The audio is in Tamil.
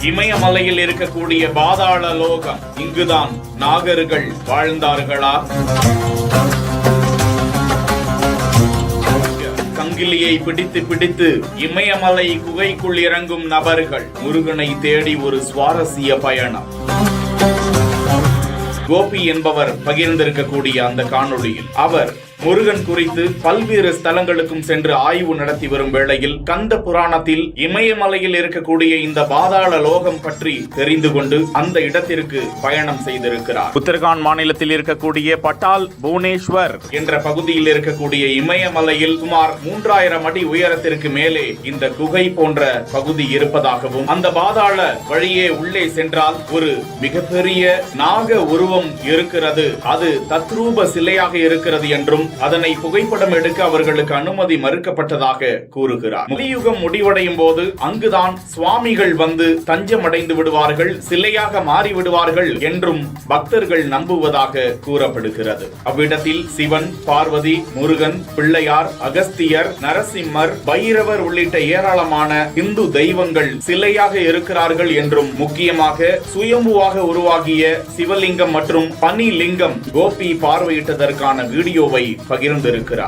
இமயமலையில் இருக்கக்கூடிய பாதாள லோகம், இங்குதான் நாகர்கள் வாழ்ந்தார்களா? சங்கிலியை பிடித்து பிடித்து இமயமலை குகைக்குள் இறங்கும் நபர்கள். முருகனை தேடி ஒரு சுவாரஸ்ய பயணம். கோபி என்பவர் பகிர்ந்திருக்கக்கூடிய அந்த காணொளியில் அவர் முருகன் குறித்து பல்வேறு ஸ்தலங்களுக்கும் சென்று ஆய்வு நடத்தி வரும் வேளையில் கந்த புராணத்தில் இமயமலையில் இருக்கக்கூடிய இந்த பாதாள லோகம் பற்றி தெரிந்து கொண்டு அந்த இடத்திற்கு பயணம் செய்திருக்கிறார். உத்தரகாண்ட் மாநிலத்தில் இருக்கக்கூடிய பட்டால் புவனேஸ்வர் என்ற பகுதியில் இருக்கக்கூடிய இமயமலையில் சுமார் 3000 அடி உயரத்திற்கு மேலே இந்த குகை போன்ற பகுதி இருப்பதாகவும், அந்த பாதாள வழியே உள்ளே சென்றால் ஒரு மிகப்பெரிய நாக உருவம் இருக்கிறது, அது தத்ரூப சிலையாக இருக்கிறது என்றும் அதனை புகைப்படம் எடுக்க அவர்களுக்கு அனுமதி மறுக்கப்பட்டதாக கூறுகிறார். கலியுகம் முடிவடையும் போது அங்குதான் சுவாமிகள் வந்து தஞ்சம் அடைந்து விடுவார்கள், சிலையாக மாறி விடுவார்கள் என்றும் பக்தர்கள் நம்புவதாக கூறப்படுகிறது. அவ்விடத்தில் சிவன், பார்வதி, முருகன், பிள்ளையார், அகஸ்தியர், நரசிம்மர், பைரவர் உள்ளிட்ட ஏராளமான இந்து தெய்வங்கள் சிலையாக இருக்கிறார்கள் என்றும், முக்கியமாக சுயம்புவாக உருவாகிய சிவலிங்கம் மற்றும் பனி லிங்கம் கோபி பார்வையிட்டதற்கான வீடியோவை பகிர்ந்திருக்கிறார்.